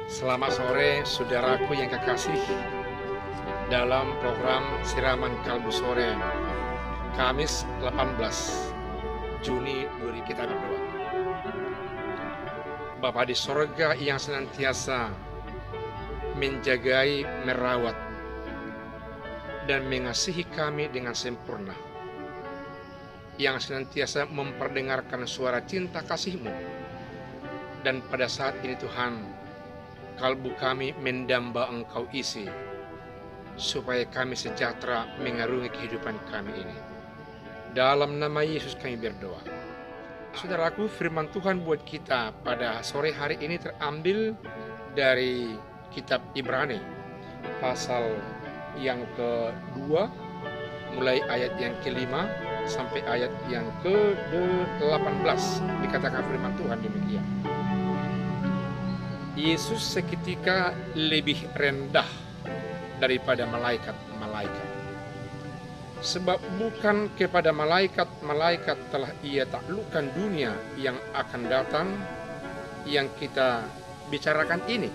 Selamat sore saudaraku yang kekasih dalam program Siraman Kalbu Sore Kamis 18 Juni 2000 kita berdoa. Bapa di sorga yang senantiasa menjagai, merawat, dan mengasihi kami dengan sempurna, yang senantiasa memperdengarkan suara cinta kasih-Mu. Dan pada saat ini Tuhan, kalbu kami mendamba Engkau isi, supaya kami sejahtera mengarungi kehidupan kami ini. Dalam nama Yesus kami berdoa. Saudaraku, firman Tuhan buat kita pada sore hari ini terambil dari kitab Ibrani, pasal yang kedua, mulai ayat yang kelima sampai ayat yang ke-18. Dikatakan firman Tuhan demikian. Yesus seketika lebih rendah daripada malaikat-malaikat. Sebab bukan kepada malaikat-malaikat telah Ia taklukkan dunia yang akan datang yang kita bicarakan ini.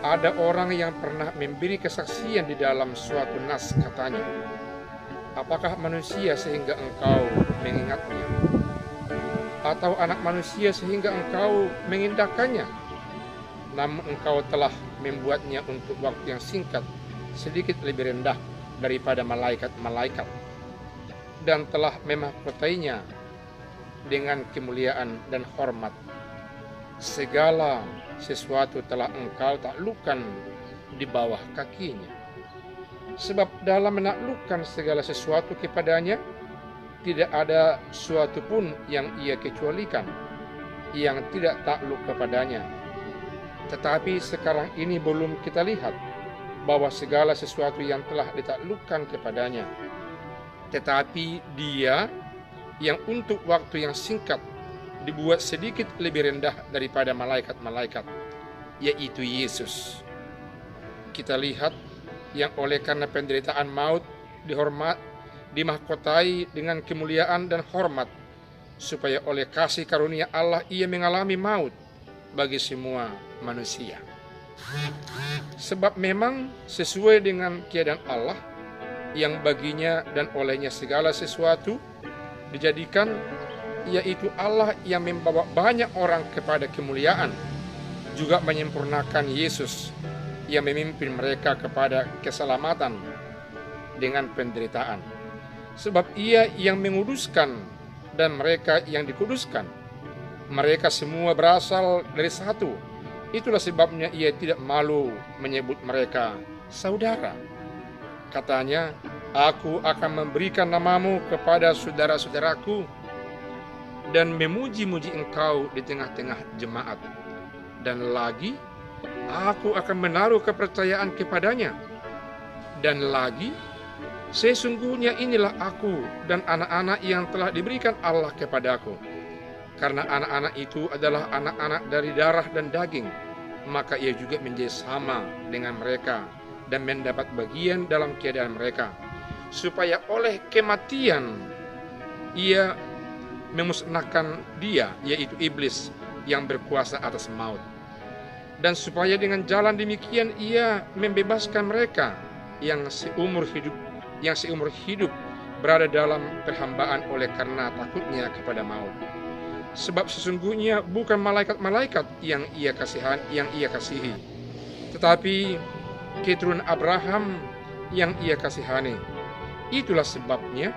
Ada orang yang pernah memberi kesaksian di dalam suatu nas, katanya, apakah manusia sehingga engkau mengingatnya? Atau anak manusia sehingga engkau mengindahkannya? Namun engkau telah membuatnya untuk waktu yang singkat sedikit lebih rendah daripada malaikat-malaikat, dan telah memahkotainya dengan kemuliaan dan hormat. Segala sesuatu telah engkau taklukkan di bawah kakinya. Sebab dalam menaklukkan segala sesuatu kepadanya, tidak ada suatu pun yang Ia kecualikan, yang tidak takluk kepadanya. Tetapi sekarang ini belum kita lihat bahwa segala sesuatu yang telah ditaklukkan kepadanya. Tetapi Dia yang untuk waktu yang singkat dibuat sedikit lebih rendah daripada malaikat-malaikat, yaitu Yesus. Kita lihat yang oleh karena penderitaan maut dimahkotai dengan kemuliaan dan hormat, supaya oleh kasih karunia Allah Ia mengalami maut bagi semua manusia. Sebab memang sesuai dengan keadaan Allah, yang baginya dan olehnya segala sesuatu dijadikan, yaitu Allah yang membawa banyak orang kepada kemuliaan, juga menyempurnakan Yesus yang memimpin mereka kepada keselamatan dengan penderitaan. Sebab Ia yang menguduskan dan mereka yang dikuduskan, mereka semua berasal dari satu. Itulah sebabnya Ia tidak malu menyebut mereka saudara. Katanya, aku akan memberikan namamu kepada saudara-saudaraku dan memuji-muji engkau di tengah-tengah jemaat. Dan lagi, aku akan menaruh kepercayaan kepadanya. Dan lagi, sesungguhnya inilah aku dan anak-anak yang telah diberikan Allah kepadaku. Karena anak-anak itu adalah anak-anak dari darah dan daging, maka Ia juga menjadi sama dengan mereka dan mendapat bagian dalam keadaan mereka, supaya oleh kematian Ia memusnahkan dia, yaitu iblis yang berkuasa atas maut. Dan supaya dengan jalan demikian Ia membebaskan mereka yang seumur hidup berada dalam perhambaan oleh karena takutnya kepada maut. Sebab sesungguhnya bukan malaikat-malaikat yang Ia kasihi, tetapi keturunan Abraham yang Ia kasihani. Itulah sebabnya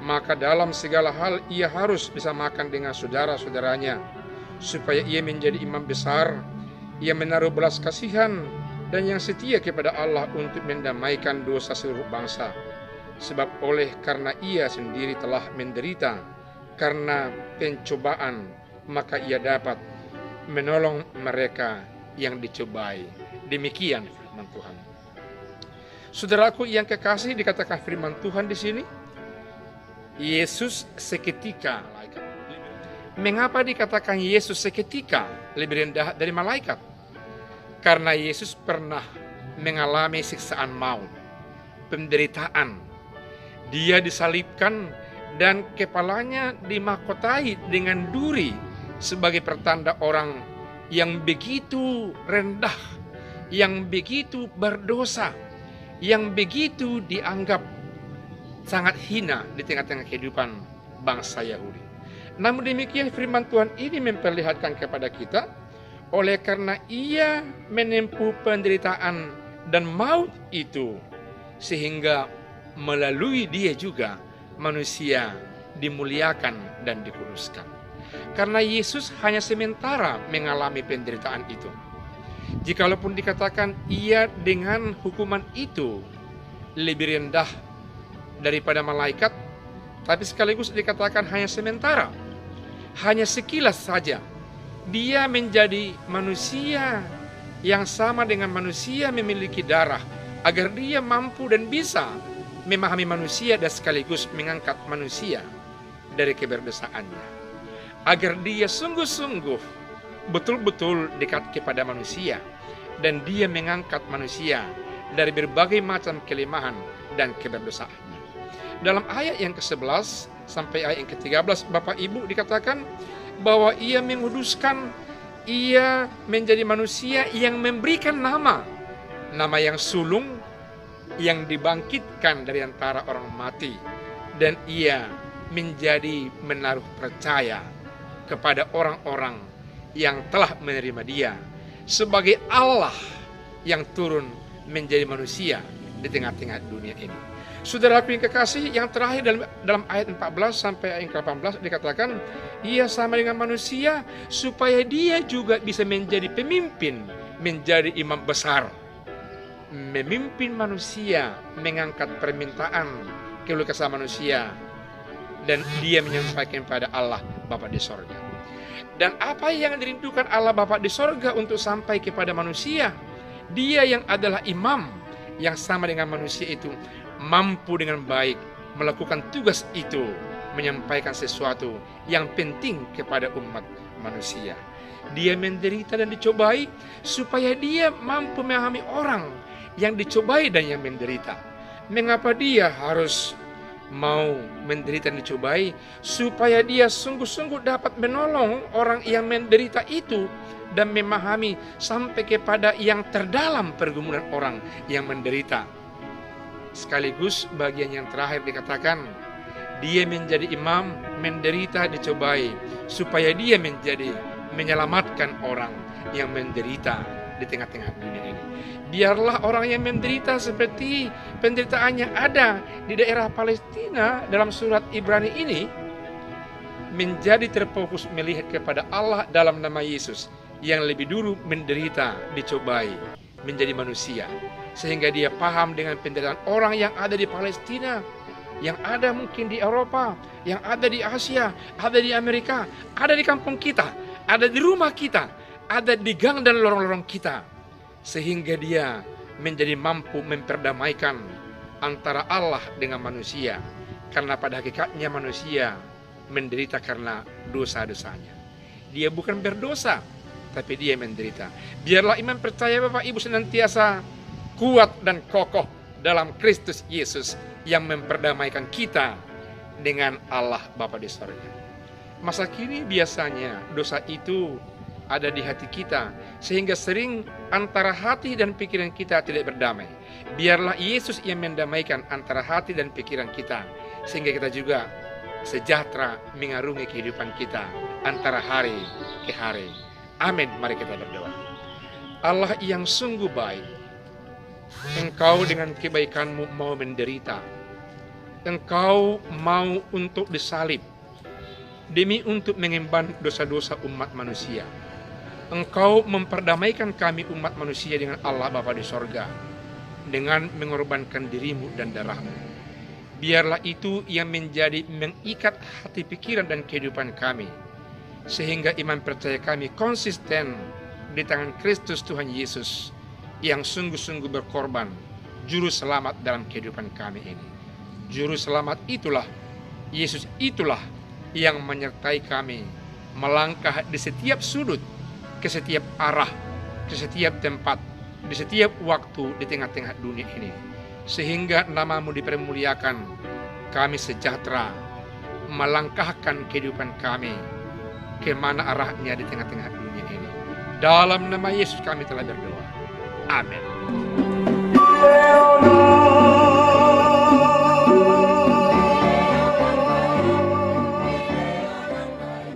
maka dalam segala hal Ia harus disamakan dengan saudara-saudaranya, supaya Ia menjadi imam besar yang menaruh belas kasihan dan yang setia kepada Allah untuk mendamaikan dosa seluruh bangsa. Sebab oleh karena Ia sendiri telah menderita karena pencobaan, maka Ia dapat menolong mereka yang dicobai. Demikian firman Tuhan. Saudaraku yang kekasih, dikatakan firman Tuhan di sini, Yesus seketika. Mengapa dikatakan Yesus seketika lebih rendah dari malaikat? Karena Yesus pernah mengalami siksaan maut, penderitaan. Dia disalibkan dan kepalanya dimahkotai dengan duri sebagai pertanda orang yang begitu rendah, yang begitu berdosa, yang begitu dianggap sangat hina di tengah-tengah kehidupan bangsa Yahudi. Namun demikian firman Tuhan ini memperlihatkan kepada kita, oleh karena ia menempuh penderitaan dan maut itu, sehingga melalui dia juga manusia dimuliakan dan dikuduskan. Karena Yesus hanya sementara mengalami penderitaan itu. Jikalaupun dikatakan ia dengan hukuman itu lebih rendah daripada malaikat, tapi sekaligus dikatakan hanya sementara, hanya sekilas saja. Dia menjadi manusia yang sama dengan manusia memiliki darah, agar dia mampu dan bisa memahami manusia dan sekaligus mengangkat manusia dari keberdosaannya, agar dia sungguh-sungguh betul-betul dekat kepada manusia, dan dia mengangkat manusia dari berbagai macam kelemahan dan keberdosaannya. Dalam ayat yang ke-11 sampai ayat yang ke-13, Bapak Ibu, dikatakan bahwa ia menguduskan, ia menjadi manusia yang memberikan nama yang sulung, yang dibangkitkan dari antara orang mati, dan ia menjadi menaruh percaya kepada orang-orang yang telah menerima dia sebagai Allah yang turun menjadi manusia di tengah-tengah dunia ini. Saudaraku yang kekasih, yang terakhir dalam ayat 14 sampai ayat 18 dikatakan, ia sama dengan manusia supaya dia juga bisa menjadi pemimpin, menjadi imam besar, memimpin manusia, mengangkat permintaan keluh kesah manusia, dan dia menyampaikan pada Allah Bapa di sorga. Dan apa yang dirindukan Allah Bapa di sorga untuk sampai kepada manusia, dia yang adalah imam yang sama dengan manusia itu mampu dengan baik melakukan tugas itu, menyampaikan sesuatu yang penting kepada umat manusia. Dia menderita dan dicobai supaya dia mampu memahami orang yang dicobai dan yang menderita. Mengapa dia harus mau menderita dan dicobai? Supaya dia sungguh-sungguh dapat menolong orang yang menderita itu dan memahami sampai kepada yang terdalam pergumulan orang yang menderita. Sekaligus bagian yang terakhir dikatakan, dia menjadi imam, menderita, dicobai, supaya dia menjadi menyelamatkan orang yang menderita di tengah-tengah dunia ini. Biarlah orang yang menderita seperti penderitaan yang ada di daerah Palestina dalam surat Ibrani ini menjadi terfokus melihat kepada Allah dalam nama Yesus yang lebih dulu menderita, dicobai, menjadi manusia, sehingga dia paham dengan penderitaan orang yang ada di Palestina, yang ada mungkin di Eropa, yang ada di Asia, ada di Amerika, ada di kampung kita, ada di rumah kita, ada di gang dan lorong-lorong kita, sehingga dia menjadi mampu memperdamaikan antara Allah dengan manusia, karena pada hakikatnya manusia menderita karena dosa-dosanya. Dia bukan berdosa, tapi dia menderita. Biarlah iman percaya Bapak Ibu senantiasa kuat dan kokoh dalam Kristus Yesus yang memperdamaikan kita dengan Allah Bapa di sorga. Masa kini biasanya dosa itu ada di hati kita, sehingga sering antara hati dan pikiran kita tidak berdamai. Biarlah Yesus yang mendamaikan antara hati dan pikiran kita, sehingga kita juga sejahtera mengarungi kehidupan kita antara hari ke hari. Amin. Mari kita berdoa. Allah yang sungguh baik, Engkau dengan kebaikanmu mau menderita. Engkau mau untuk disalib demi untuk mengemban dosa-dosa umat manusia. Engkau memperdamaikan kami umat manusia dengan Allah Bapa di sorga dengan mengorbankan dirimu dan darahmu. Biarlah itu yang menjadi mengikat hati, pikiran, dan kehidupan kami, sehingga iman percaya kami konsisten di tangan Kristus Tuhan Yesus yang sungguh-sungguh berkorban, juru selamat dalam kehidupan kami ini. Juru selamat itulah, Yesus itulah yang menyertai kami melangkah di setiap sudut, ke setiap arah, ke setiap tempat, di setiap waktu di tengah-tengah dunia ini. Sehingga namamu dipermuliakan, kami sejahtera melangkahkan kehidupan kami kemana arahnya di tengah-tengah dunia ini. Dalam nama Yesus kami telah berdoa. Amin.